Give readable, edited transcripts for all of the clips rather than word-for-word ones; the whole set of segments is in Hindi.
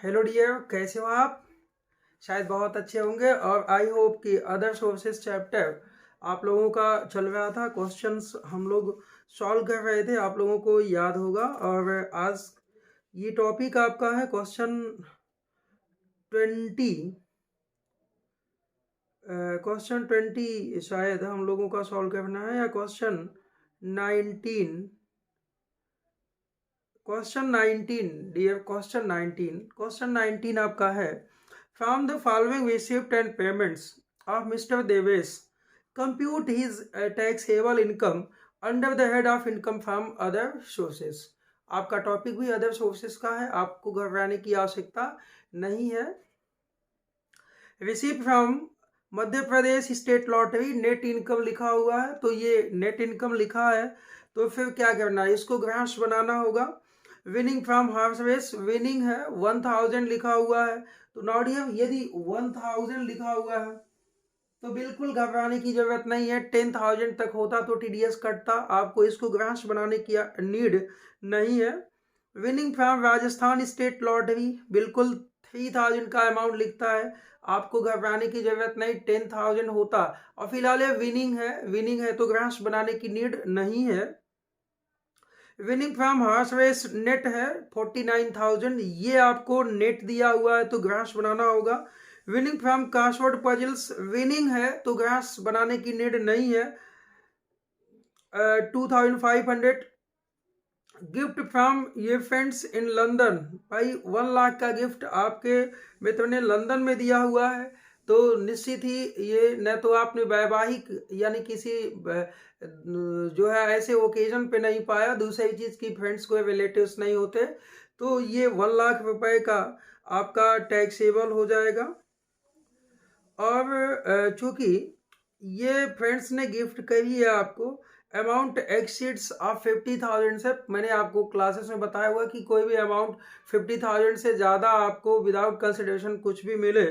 हेलो डियर, कैसे हो आप? शायद बहुत अच्छे होंगे और आई होप कि अदर सोर्सेस चैप्टर आप लोगों का चल रहा था। क्वेश्चंस हम लोग सॉल्व कर रहे थे, आप लोगों को याद होगा। और आज ये टॉपिक आपका है क्वेश्चन 20। क्वेश्चन 20 शायद हम लोगों का सॉल्व करना है, या क्वेश्चन 19। क्वेश्चन 19 डियर, क्वेश्चन 19 आपका है। From the following receipt and payments of mister Devesh, compute his taxable income under the head of income from other sources. आपका टॉपिक भी अदर सोर्सेस का है, आपको घबराने की आवश्यकता नहीं है। Receive from Madhya Pradesh state lottery net income लिखा हुआ है, तो ये नेट इनकम लिखा है, तो फिर क्या करना है, इसको ग्रांस बनाना होगा। Winning from horse race, winning है 1000 लिखा हुआ है, तो नॉडियम यदि 1000 लिखा हुआ है तो बिल्कुल घबराने की जरूरत नहीं है। 10,000 तक होता तो टीडीएस कटता, आपको इसको ग्रांस बनाने की नीड नहीं है। Winning from Rajasthan state lottery, बिल्कुल 3000 का अमाउंट लिखता है, आपको घबराने की जरूरत नहीं, 10,000 होता। और फिलहाल ये विनिंग है तो ग्रांस बनाने की नीड नहीं है। Winning from horse race net है 49,000, ये आपको नेट दिया हुआ है तो ग्रास बनाना होगा। Winning from crossword puzzles, winning है तो ग्रास बनाने की नीड नहीं है। 2500 गिफ्ट फ्रॉम ये फ्रेंड्स इन लंदन, भाई 1 लाख का गिफ्ट आपके मित्र ने लंदन में दिया हुआ है, तो निश्चित ही ये न तो आपने वैवाहिक यानी किसी जो है ऐसे ओकेजन पे नहीं पाया, दूसरी चीज की फ्रेंड्स को रिलेटिव्स नहीं होते, तो ये 1 लाख रुपए का आपका टैक्सेबल हो जाएगा। और चूंकि ये फ्रेंड्स ने गिफ्ट करी है आपको, अमाउंट एक्सीड्स ऑफ 50,000 से, मैंने आपको क्लासेस में बताया हुआ कि कोई भी अमाउंट 50,000 से ज़्यादा आपको विदाउट कंसिडरेशन कुछ भी मिले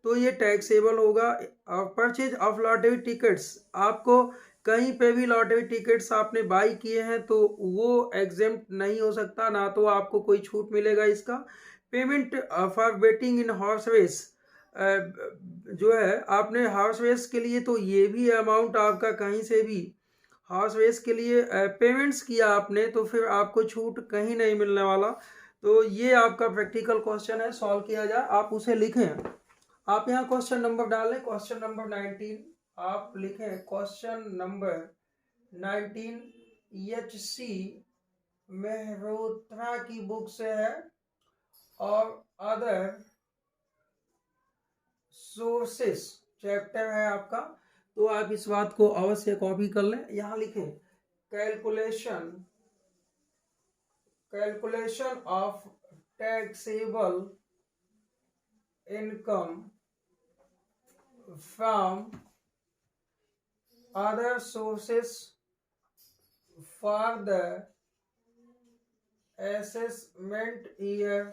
तो ये टैक्सेबल होगा। परचेज ऑफ लॉटरी टिकट्स, आपको कहीं पे भी लॉटरी टिकट्स आपने बाई किए हैं तो वो एग्जेम्प्ट नहीं हो सकता, ना तो आपको कोई छूट मिलेगा इसका। Payment for betting in horse race, जो है आपने हॉर्स रेस के लिए, तो ये भी अमाउंट आपका कहीं से भी हॉर्स रेस के लिए पेमेंट्स किया आपने तो फिर आपको छूट कहीं नहीं मिलने वाला। तो ये आपका प्रैक्टिकल क्वेश्चन है, सॉल्व किया जाए, आप उसे लिखें। आप यहाँ क्वेश्चन नंबर डालें, क्वेश्चन नंबर 19 आप लिखें। क्वेश्चन नंबर 19 EHC मेहरोत्रा की बुक से है और अदर सोर्सेस चैप्टर है आपका, तो आप इस बात को अवश्य कॉपी कर लें। यहां लिखें calculation of taxable income from other sources for the assessment year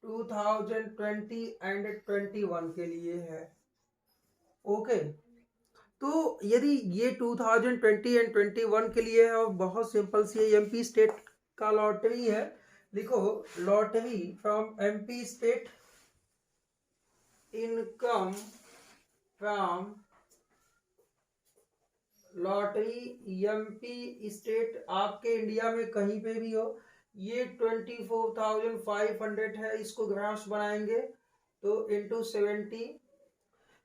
2020 and 21 के लिए है। ओके, तो यदि ये 2020 एंड 21 के लिए है और बहुत सिंपल सी है, एमपी स्टेट का लॉटरी है, लिखो lottery from MP state, income from lottery MP state, आपके इंडिया में कहीं पे भी हो, ये 24,500 है, इसको ग्रास बनाएंगे तो इंटू 70,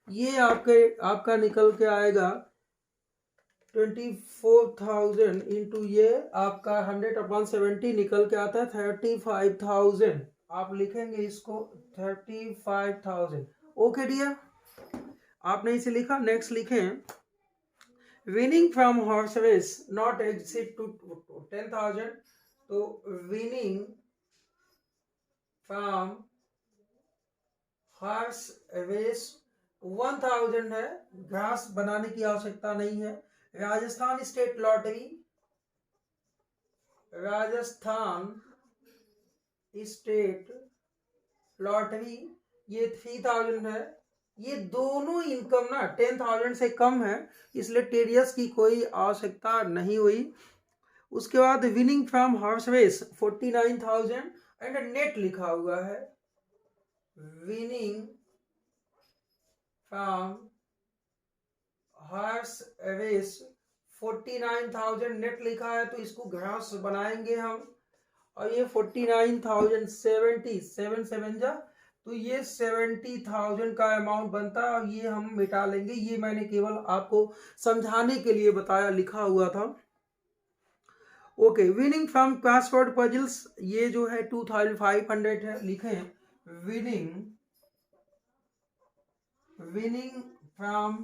ये आपका निकल के आएगा 24,000 इंटू ये आपका 100/70 निकल के आता है 35,000। आप लिखेंगे इसको 35,000। ओके डियर, आपने इसे लिखा। नेक्स्ट लिखें winning from horse race not exceed to 10,000, तो विनिंग फ्रॉम हॉर्स रेस 1000 है, ग्रास बनाने की आवश्यकता नहीं है। Rajasthan state lottery, Rajasthan state lottery, ये 3000 है, ये दोनों इनकम ना 10,000 से कम है, इसलिए टीडीएस की कोई आवश्यकता नहीं हुई। उसके बाद winning from horse race 49,000, and net लिखा हुआ है, winning from horse race 49,000 net लिखा है, तो इसको ग्रास बनाएंगे हम, और ये 49,070 7 7 जा, तो ये 70,000 का अमाउंट बनता है, और ये हम मिटा लेंगे। ये मैंने केवल आपको समझाने के लिए बताया, लिखा हुआ था। Okay, winning from crossword puzzles, ये जो है 2,500 है, लिखें winning from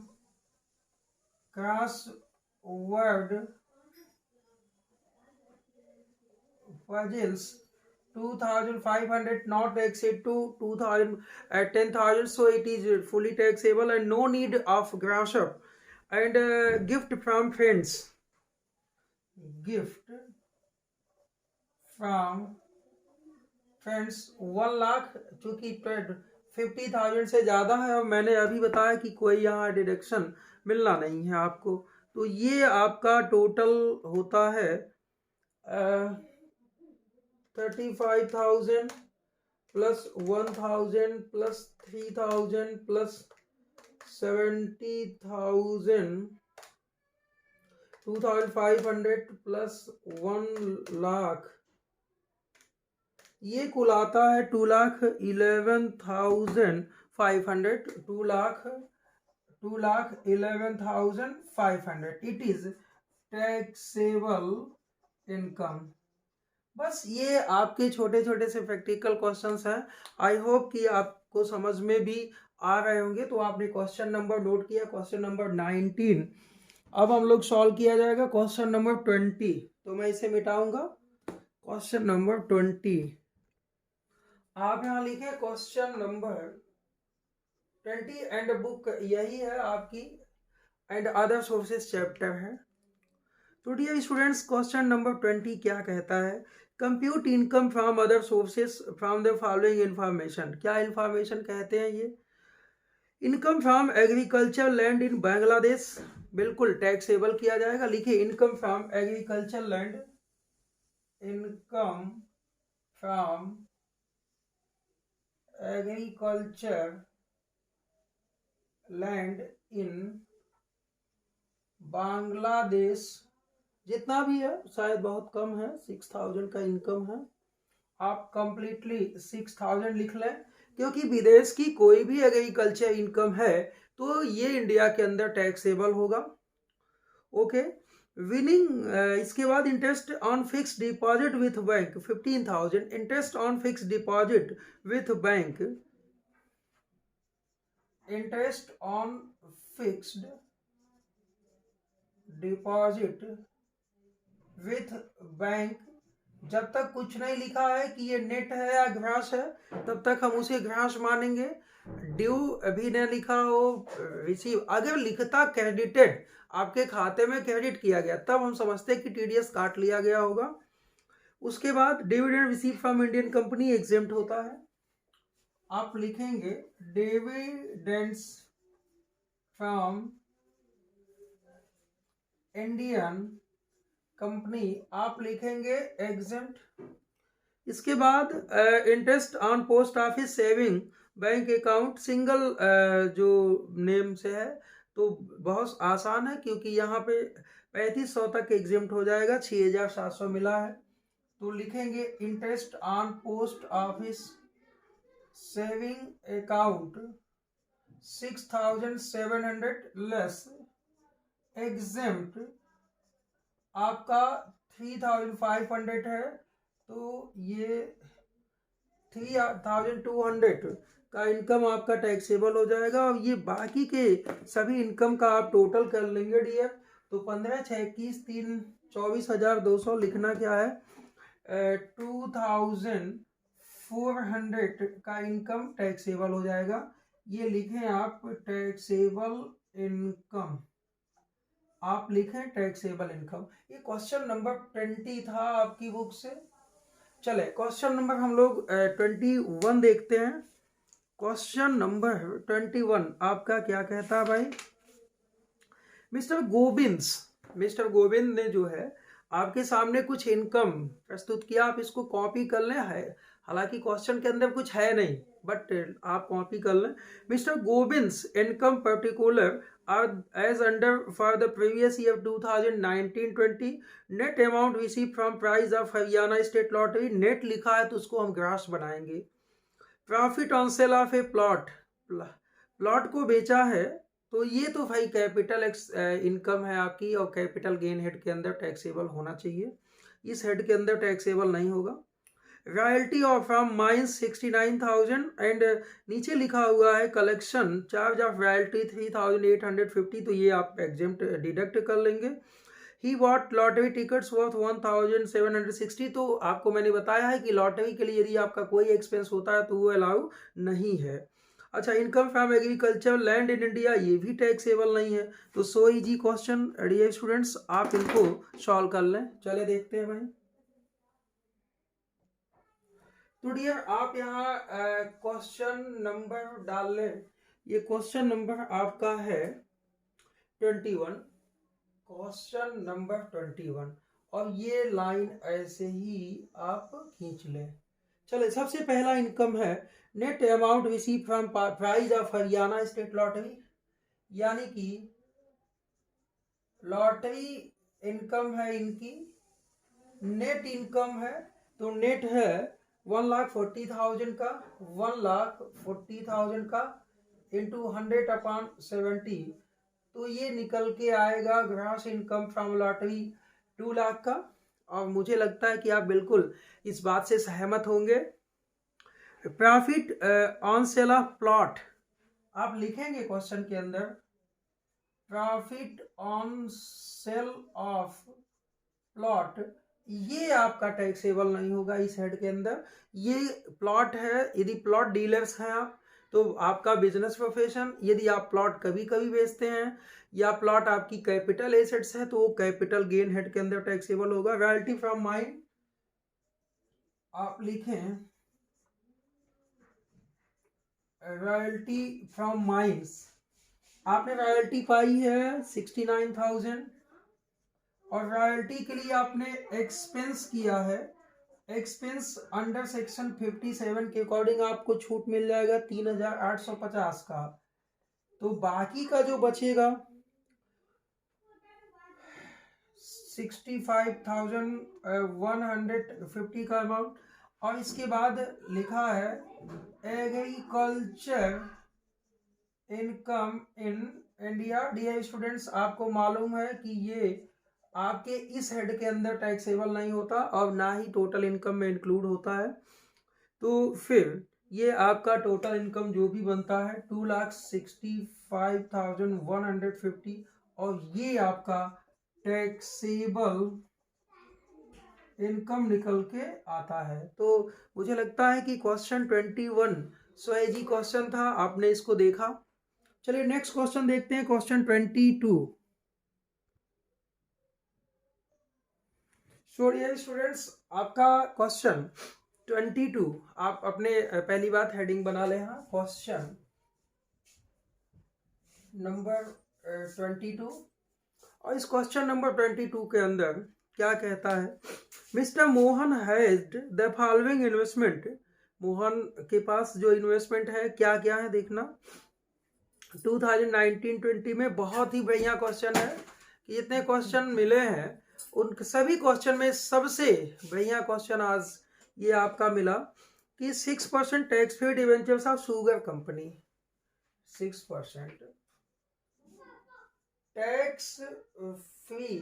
crossword puzzles 2,500 not exceed to 2,000 10,000, so it is fully taxable and no need of gross up. And gift from friends, gift from friends 1 lakh, चूंकि 50,000 से ज़्यादा है, और मैंने अभी बताया कि कोई यहाँ डिडक्शन मिलना नहीं है आपको, तो ये आपका टोटल होता है 35,000 plus 1,000 plus 3,000 plus 70,000 2,500 plus 1 lakh, ये कुल आता है 2,11,500, 2,11,500। It is taxable income. बस ये आपके छोटे छोटे से प्रैक्टिकल क्वेश्चंस हैं। आई होप कि आपको समझ में भी आ रहे होंगे। तो आपने क्वेश्चन नंबर नोट किया, क्वेश्चन नंबर 19। अब हम लोग सॉल्व किया जाएगा क्वेश्चन नंबर 20। तो मैं इसे मिटाऊंगा। क्वेश्चन नंबर 20 आप यहाँ लिखे क्वेश्चन नंबर 20 एंड बुक यही है आपकी, एंड अदर सोर्सेस चैप्टर है। तो डियर स्टूडेंट्स, क्वेश्चन नंबर 20 क्या कहता है? Compute income from other sources from the following information. क्या इंफॉर्मेशन कहते हैं ये? इनकम फ्रॉम एग्रीकल्चर लैंड इन बांग्लादेश, बिल्कुल टैक्सेबल किया जाएगा। लिखिए income from agriculture land, income from agriculture land इन बांग्लादेश, जितना भी है शायद बहुत कम है, 6,000 का इनकम है। आप कंप्लीटली 6,000 लिख लें, क्योंकि विदेश की कोई भी एग्रीकल्चर इनकम है तो ये इंडिया के अंदर टैक्सेबल होगा। ओके, विनिंग इसके बाद interest on fix deposit with bank 15,000, interest on fix deposit with bank, interest on fixed deposit with bank, जब तक कुछ नहीं लिखा है कि ये नेट है या ग्रास है तब तक हम उसे ग्रास मानेंगे। ड्यू अभी न लिखा हो, रिसीव अगर लिखता क्रेडिटेड, आपके खाते में क्रेडिट किया गया, तब हम समझते कि टीडीएस काट लिया गया होगा। उसके बाद dividend receive from Indian company exempt होता है। आप लिखेंगे डिविडेंड्स फ्रॉम इंडियन कंपनी, आप लिखेंगे एग्जेम्प्ट। इसके बाद interest on post office saving bank account, single जो नेम से है तो बहुत आसान है, क्योंकि यहाँ पे 3,500 तक एग्जेम्प्ट हो जाएगा, 6,700 मिला है। तो लिखेंगे interest on post office saving account 6,700 less exempt आपका 3,500 है, तो ये 3,200 का इनकम आपका टैक्सेबल हो जाएगा। और ये बाकी के सभी इनकम का आप टोटल कर लेंगे डीएफ, तो 15 6 21 3 24,200 लिखना क्या है, 2,400 का इनकम टैक्सेबल हो जाएगा। ये लिखें आप टैक्सेबल इनकम, आप लिखें टैक्सेबल इनकम। ये क्वेश्चन नंबर 20 था आपकी बुक से। चले क्वेश्चन नंबर हम लोग 21 देखते हैं। क्वेश्चन नंबर 21 आपका क्या कहता है भाई? मिस्टर गोविंद ने जो है आपके सामने कुछ इनकम प्रस्तुत किया, आप इसको कॉपी कर लें, हालांकि क्वेश्चन के अंदर कुछ है नहीं, बट आप कॉपी कर लें। मिस्टर गोबिंस income particular are as under for the previous year 2019-20 net amount received from prize of Haryana State Lottery। Net लिखा है तो उसको हम ग्रास बनाएंगे। Profit on sale of A plot, plot को बेचा है तो ये तो भाई कैपिटल इनकम है आपकी, और कैपिटल गेन हेड के अंदर टैक्सेबल होना चाहिए, इस हेड के अंदर टैक्सेबल नहीं होगा। Royalty of from mines 69,000 and नीचे लिखा हुआ है कलेक्शन चार्ज ऑफ रॉयल्टी 3,850, तो ये आप एग्जेम्प्ट डिडक्ट कर लेंगे। ही वॉट लॉटरी टिकट्स वर्थ 1,760, तो आपको मैंने बताया है कि लॉटरी के लिए यदि आपका कोई एक्सपेंस होता है तो वो अलाउ नहीं है। अच्छा, income from agriculture land in India, ये भी टैक्सेबल नहीं है। तो so easy question dear students, आप इनको सॉल्व कर लें। चले देखते हैं भाई। तो डियर आप यहाँ क्वेश्चन नंबर डाल लें। ये क्वेश्चन नंबर आपका है 21, क्वेश्चन नंबर 21, और ये लाइन ऐसे ही आप खींच लें। चले, सबसे पहला इनकम है net amount receive from prize of Haryana state lottery, यानी कि लॉटरी इनकम है इनकी, नेट इनकम है, तो नेट है 1,40,000 का, 1,40,000 का इंटू 100/70, तो ये निकल के आएगा gross income from lottery 2 lakh का। और मुझे लगता है कि आप बिल्कुल इस बात से सहमत होंगे। Profit on sale of plot, आप लिखेंगे क्वेश्चन के अंदर profit on sale of plot, ये आपका टैक्सेबल नहीं होगा इस हेड के अंदर। ये प्लॉट है, यदि प्लॉट डीलर्स हैं आप तो आपका बिजनेस प्रोफेशन, यदि आप प्लॉट कभी कभी बेचते हैं या प्लॉट आपकी कैपिटल एसेट्स है तो वो कैपिटल गेन हेड के अंदर टैक्सेबल होगा। रॉयल्टी फ्रॉम माइन, आप लिखें रॉयल्टी फ्रॉम माइंस, आपने रॉयल्टी पाई है 69,000, और रॉयल्टी के लिए आपने एक्सपेंस किया है, एक्सपेंस अंडर सेक्शन 57 के अकॉर्डिंग आपको छूट मिल जाएगा 3,850 का। तो बाकी का जो बचेगा 65,150 का अमाउंट, और इसके बाद लिखा है agriculture income in India. Dear students, आपको मालूम है कि ये आपके इस हेड के अंदर टैक्सेबल नहीं होता और ना ही टोटल इनकम में इंक्लूड होता है। तो फिर ये आपका टोटल इनकम जो भी बनता है 2,65,150, और ये आपका टैक्सेबल इनकम निकल के आता है। तो मुझे लगता है कि क्वेश्चन 21 सो इजी क्वेश्चन था, आपने इसको देखा। चलिए नेक्स्ट क्वेश्चन देखते हैं, क्वेश्चन 22। सो डियर स्टूडेंट्स, आपका क्वेश्चन 22, आप अपने पहली बात हेडिंग बना लें, हाँ, क्वेश्चन नंबर 22। और इस क्वेश्चन नंबर 22 के अंदर क्या कहता है, mister Mohan has the following investment. Mohan के पास जो इन्वेस्टमेंट है क्या क्या है देखना। 2019-20 में बहुत ही बढ़िया क्वेश्चन है कि जितने क्वेश्चन मिले हैं उन सभी क्वेश्चन में सबसे बढ़िया क्वेश्चन आज ये आपका मिला कि 6% tax free debentures of sugar company, 6% tax free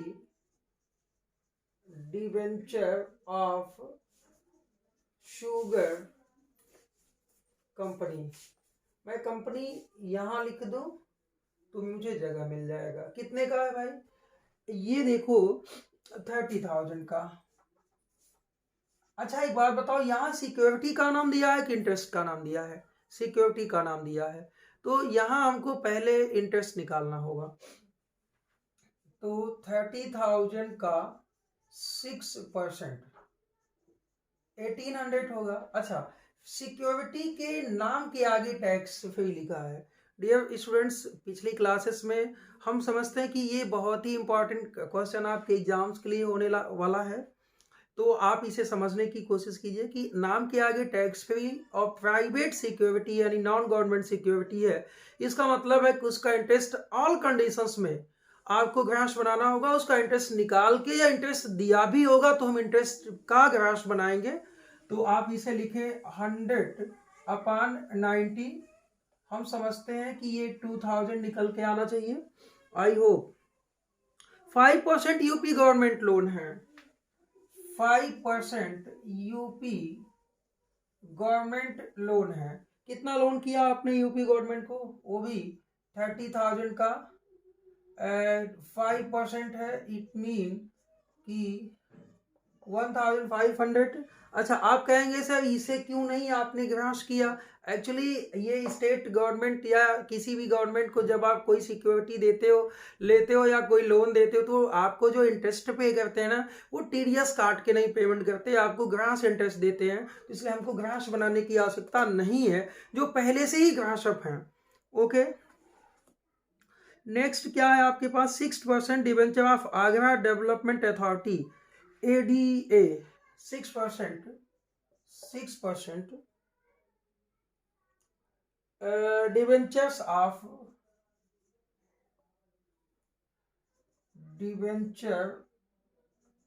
debenture of sugar company. मैं कंपनी यहां लिख दूं तो मुझे जगह मिल जाएगा। कितने का है भाई, ये देखो 30,000 का। अच्छा एक बात बताओ, यहाँ सिक्योरिटी का नाम दिया है कि इंटरेस्ट का नाम दिया है? सिक्योरिटी का नाम दिया है, तो यहाँ हमको पहले इंटरेस्ट निकालना होगा। तो 30,000 का 6% 1,800 होगा। अच्छा, सिक्योरिटी के नाम के आगे टैक्स फ्री लिखा है। डियर स्टूडेंट्स, पिछली क्लासेस में हम समझते हैं कि ये बहुत ही इंपॉर्टेंट क्वेश्चन आपके एग्जाम्स के लिए होने वाला है तो आप इसे समझने की कोशिश कीजिए कि नाम के आगे टैक्स फ्री और प्राइवेट सिक्योरिटी यानी नॉन गवर्नमेंट सिक्योरिटी है, इसका मतलब है कि उसका इंटरेस्ट ऑल कंडीशंस में आपको ग्रास बनाना होगा। उसका इंटरेस्ट निकाल के या इंटरेस्ट दिया भी होगा तो हम इंटरेस्ट का ग्रास बनाएंगे। तो आप इसे लिखे 100/90। हम समझते हैं कि ये 2000 निकल के आना चाहिए। I hope 5% UP government loan है, 5% यूपी गवर्नमेंट लोन है। कितना लोन किया आपने यूपी गवर्नमेंट को? वो भी 30,000 का 5% है, इट मीन कि 1500। अच्छा, आप कहेंगे सर इसे क्यों नहीं आपने ग्रास किया? एक्चुअली ये स्टेट गवर्नमेंट या किसी भी गवर्नमेंट को जब आप कोई सिक्योरिटी देते हो, लेते हो या कोई लोन देते हो, तो आपको जो इंटरेस्ट पे करते हैं ना, वो टीडीएस काट के नहीं पेमेंट करते, आपको ग्रास इंटरेस्ट देते हैं। इसलिए हमको ग्रास बनाने की आवश्यकता नहीं है, जो पहले से ही ग्रास अप है। ओके, नेक्स्ट क्या है आपके पास? 6% debenture of Agra development authority, ADA। 6% debenture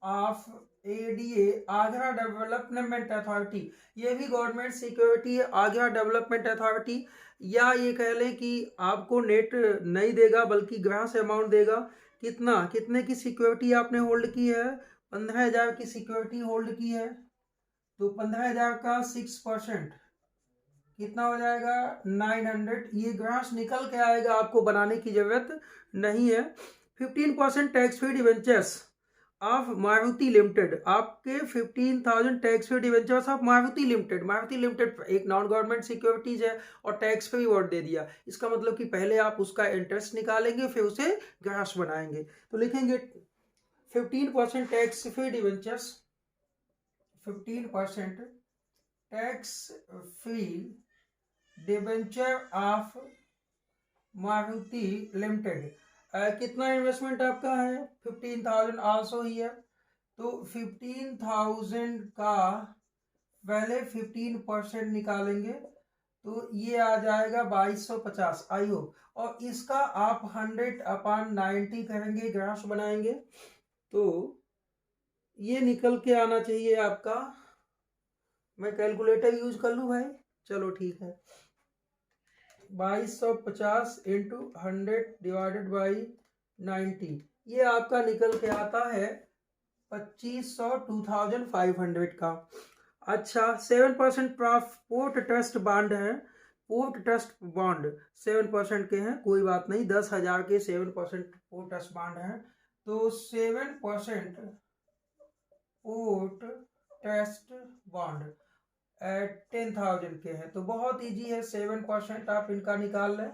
of ADA Agra development authority. ये भी गवर्नमेंट सिक्योरिटी है, आगरा डेवलपमेंट अथॉरिटी। या ये कह लें कि आपको नेट नहीं देगा बल्कि ग्रास अमाउंट देगा। कितने की सिक्योरिटी आपने होल्ड की है? 15,000 की सिक्योरिटी होल्ड की है। तो 15,000 का 6% कितना हो जाएगा? 900। ये ग्रास निकल के आएगा, आपको बनाने की जरूरत नहीं है। 15% tax free debentures of Maruti limited, आपके 15,000 tax free debentures of Maruti limited. Maruti limited एक नॉन गवर्नमेंट सिक्योरिटीज है और टैक्स फ्री वर्ड दे दिया। इसका मतलब कि पहले आप उसका इंटरेस्ट निकालेंगे फिर उसे ग्रास बनाएंगे। तो लिखेंगे 15% tax free debentures, 15% tax free debenture of Maruti limited. कितना इन्वेस्टमेंट आपका है? 15,000 आल्सो ही है। तो 15,000 का पहले 15% निकालेंगे तो ये आ जाएगा 2250। आई हो। और इसका आप 100/90 करेंगे, ग्रास बनाएंगे तो ये निकल के आना चाहिए आपका। मैं कैलकुलेटर यूज कर लूँ भाई? चलो ठीक है, 2250 इंटू 100 डिवाइडेड बाई 90, ये आपका निकल के आता है 2500, 2500 का। अच्छा, 7% पोर्ट ट्रस्ट बॉन्ड है, पोर्ट ट्रस्ट बॉन्ड 7% के हैं, कोई बात नहीं। 10,000 के 7% पोर्ट ट्रस्ट बॉन्ड है, तो 7% पोर्ट ट्रस्ट बॉन्ड 10,000 के हैं। तो बहुत इजी है, 7% आप इनका निकाल लें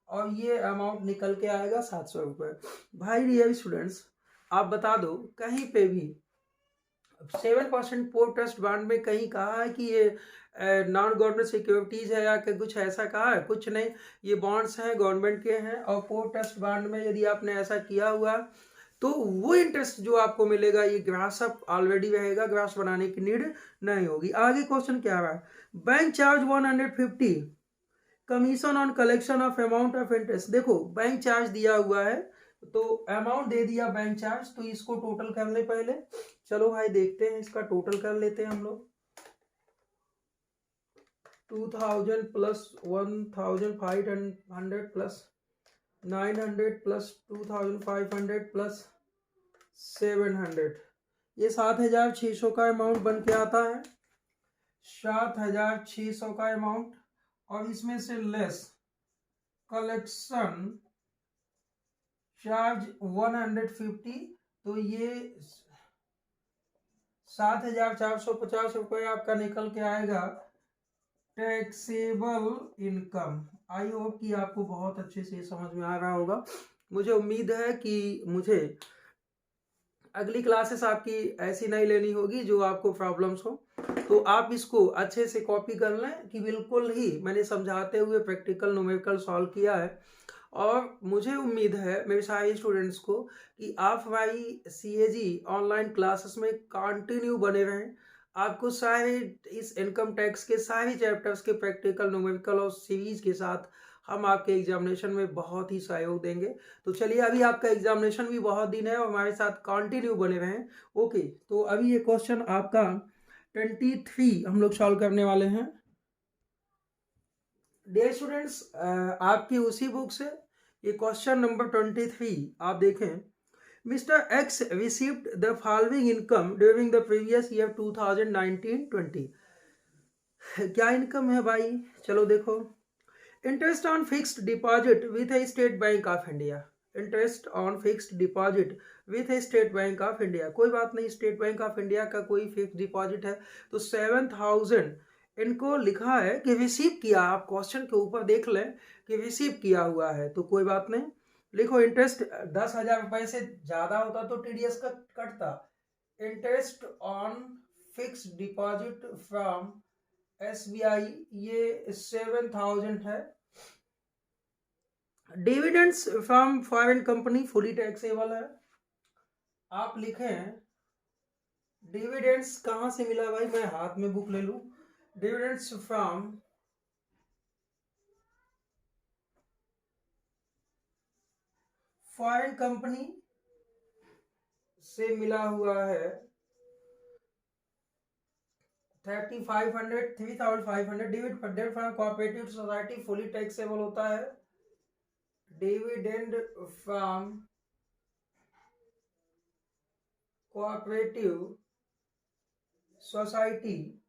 और ये अमाउंट निकल के आएगा 700 रुपये। भाई डियर स्टूडेंट्स, आप बता दो कहीं पे भी 7% पोर्ट ट्रस्ट बॉन्ड में कहीं कहा है कि ये नॉन गवर्नमेंट सिक्योरिटीज है या कि कुछ ऐसा कहा है? कुछ नहीं, ये बॉन्ड्स हैं, गवर्नमेंट के हैं। और पोर्ट ट्रस्ट बॉन्ड में यदि आपने ऐसा किया हुआ तो वो इंटरेस्ट जो आपको मिलेगा ये ग्रास अप ऑलरेडी रहेगा, ग्रास बनाने की नीड नहीं होगी। आगे क्वेश्चन क्या रहा है? Bank charge 150 commission on collection of amount of interest. देखो बैंक चार्ज दिया हुआ है तो अमाउंट दे दिया बैंक चार्ज, तो इसको टोटल कर ले पहले। चलो भाई देखते हैं, इसका टोटल कर लेते हैं हम लोग। 2000 प्लस 1500 प्लस 900 प्लस 2500 प्लस 700, ये 7,600 का अमाउंट बन के आता है। 7,600 का अमाउंट, और इसमें से लेस कलेक्शन चार्ज 150, तो ये 7,450 रुपये आपका निकल के आएगा टैक्सेबल इनकम। आई होप कि आपको बहुत अच्छे से समझ में आ रहा होगा। मुझे उम्मीद है कि मुझे अगली क्लासेस आपकी ऐसी नहीं लेनी होगी जो आपको प्रॉब्लम्स हो। तो आप इसको अच्छे से कॉपी कर लें कि बिल्कुल ही मैंने समझाते हुए प्रैक्टिकल न्यूमेरिकल सॉल्व किया है। और मुझे उम्मीद है मेरे सारे स्टूडेंट्स को कि आप हमारी CAG ऑनलाइन क्लासेस में कंटिन्यू बने रहें। आपको सारे इस इनकम टैक्स के सारे चैप्टर्स के प्रैक्टिकल, न्यूमेरिकल और सीरीज के साथ हम आपके एग्जामिनेशन में बहुत ही सहयोग देंगे। तो चलिए, अभी आपका एग्जामिनेशन भी बहुत दिन है और हमारे साथ कंटिन्यू बने रहें। ओके, तो अभी ये क्वेश्चन आपका 23 हम लोग सॉल्व करने वाले हैं। डियर स्टूडेंट्स, आपकी उसी बुक से ये क्वेश्चन नंबर 23 आप देखें। Mister x received the following income during the previous year 2019-20। क्या इनकम है भाई? चलो देखो। Interest on fixed deposit with A state bank of India. Interest on fixed deposit with A state bank of India. कोई बात नहीं, स्टेट बैंक ऑफ इंडिया का कोई फिक्स डिपॉजिट है तो 7000 इनको लिखा है कि रिसीव किया। आप क्वेश्चन के ऊपर देख लें कि रिसीव किया हुआ है, तो कोई बात नहीं। लिखो इंटरेस्ट 10,000 रुपए से ज्यादा होता तो TDS का कटता। Interest on fix deposit from SBI ये 7000 है। Dividends from foreign company fully taxable है। आप लिखें डिविडेंड्स कहां से मिला भाई? मैं हाथ में बुक ले लूं। डिविडेंड्स फ्रॉम फॉरेन कंपनी से मिला हुआ है 3500 dividend from cooperative society fully taxable होता है। डिविडेंड फ्रॉम कोऑपरेटिव सोसाइटी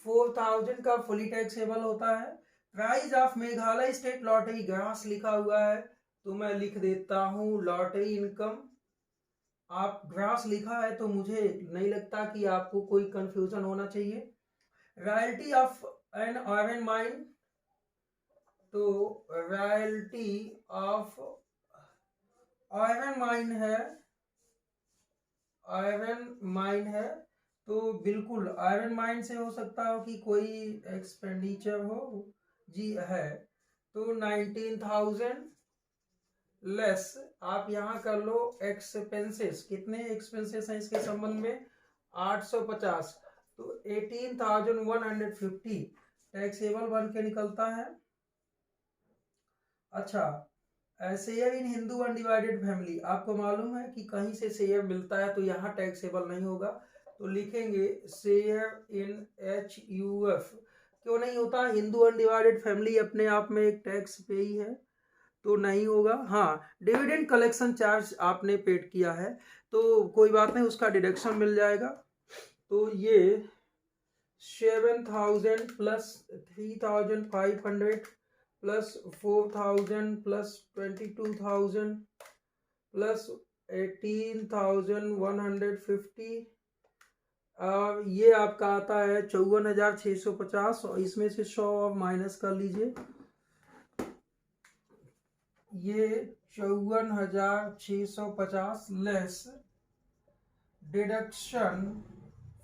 4000 का फुली टैक्सेबल होता है। Price of Meghalaya state lottery grass लिखा हुआ है तो मैं लिख देता हूं लॉटरी इनकम। आप ग्रास लिखा है तो मुझे नहीं लगता कि आपको कोई कंफ्यूजन होना चाहिए। Royalty of an iron mine, तो रॉयल्टी ऑफ आयरन माइन है, आयरन माइन है तो बिल्कुल आयरन माइन से हो सकता हो कि कोई एक्सपेंडिचर हो। जी है, तो 19,000 लेस आप यहां कर लो एक्सपेंसेस। कितने एक्सपेंसेस हैं इसके संबंध में? 850, तो 18,150 टैक्सेबल बन के निकलता है। अच्छा, share in Hindu undivided family, आपको मालूम है कि कहीं से शेयर मिलता है तो यहाँ टैक्सेबल नहीं होगा, तो लिखेंगे शेयर इन HUF। क्यों नहीं होता? हिंदू अनडिवाइडेड फैमिली अपने आप में एक टैक्स पे ही है तो नहीं होगा। हाँ, डिविडेंड कलेक्शन चार्ज आपने पेड किया है तो कोई बात नहीं, उसका डिडक्शन मिल जाएगा। तो ये 7000 प्लस 3500 प्लस 4000 प्लस 22,000 प्लस 18,150, ये आपका आता है 54,650 और इसमें से 100 आप माइनस कर लीजिए। ये 54,650 लेस डिडक्शन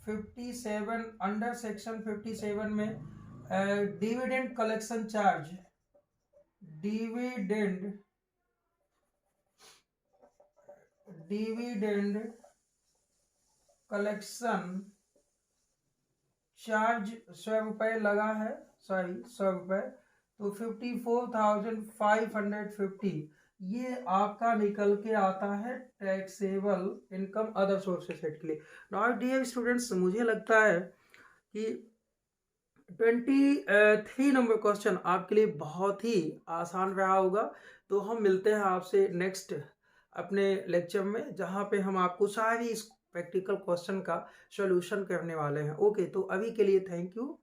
57 अंडर सेक्शन 57 में dividend collection charge, dividend collection charge 100 रुपए लगा है, सॉरी 100 रुपए, तो 54,550 ये आपका निकल के आता है टैक्सेबल इनकम अदर सोर्सेस के लिए। नाउ डियर स्टूडेंट्स, मुझे लगता है कि 23 नंबर क्वेश्चन आपके लिए बहुत ही आसान रहा होगा। तो हम मिलते हैं आपसे नेक्स्ट अपने लेक्चर में, जहां पे हम आपको सारी इस प्रैक्टिकल क्वेश्चन का सॉल्यूशन करने वाले हैं। ओके, तो अभी के लिए थैंक यू।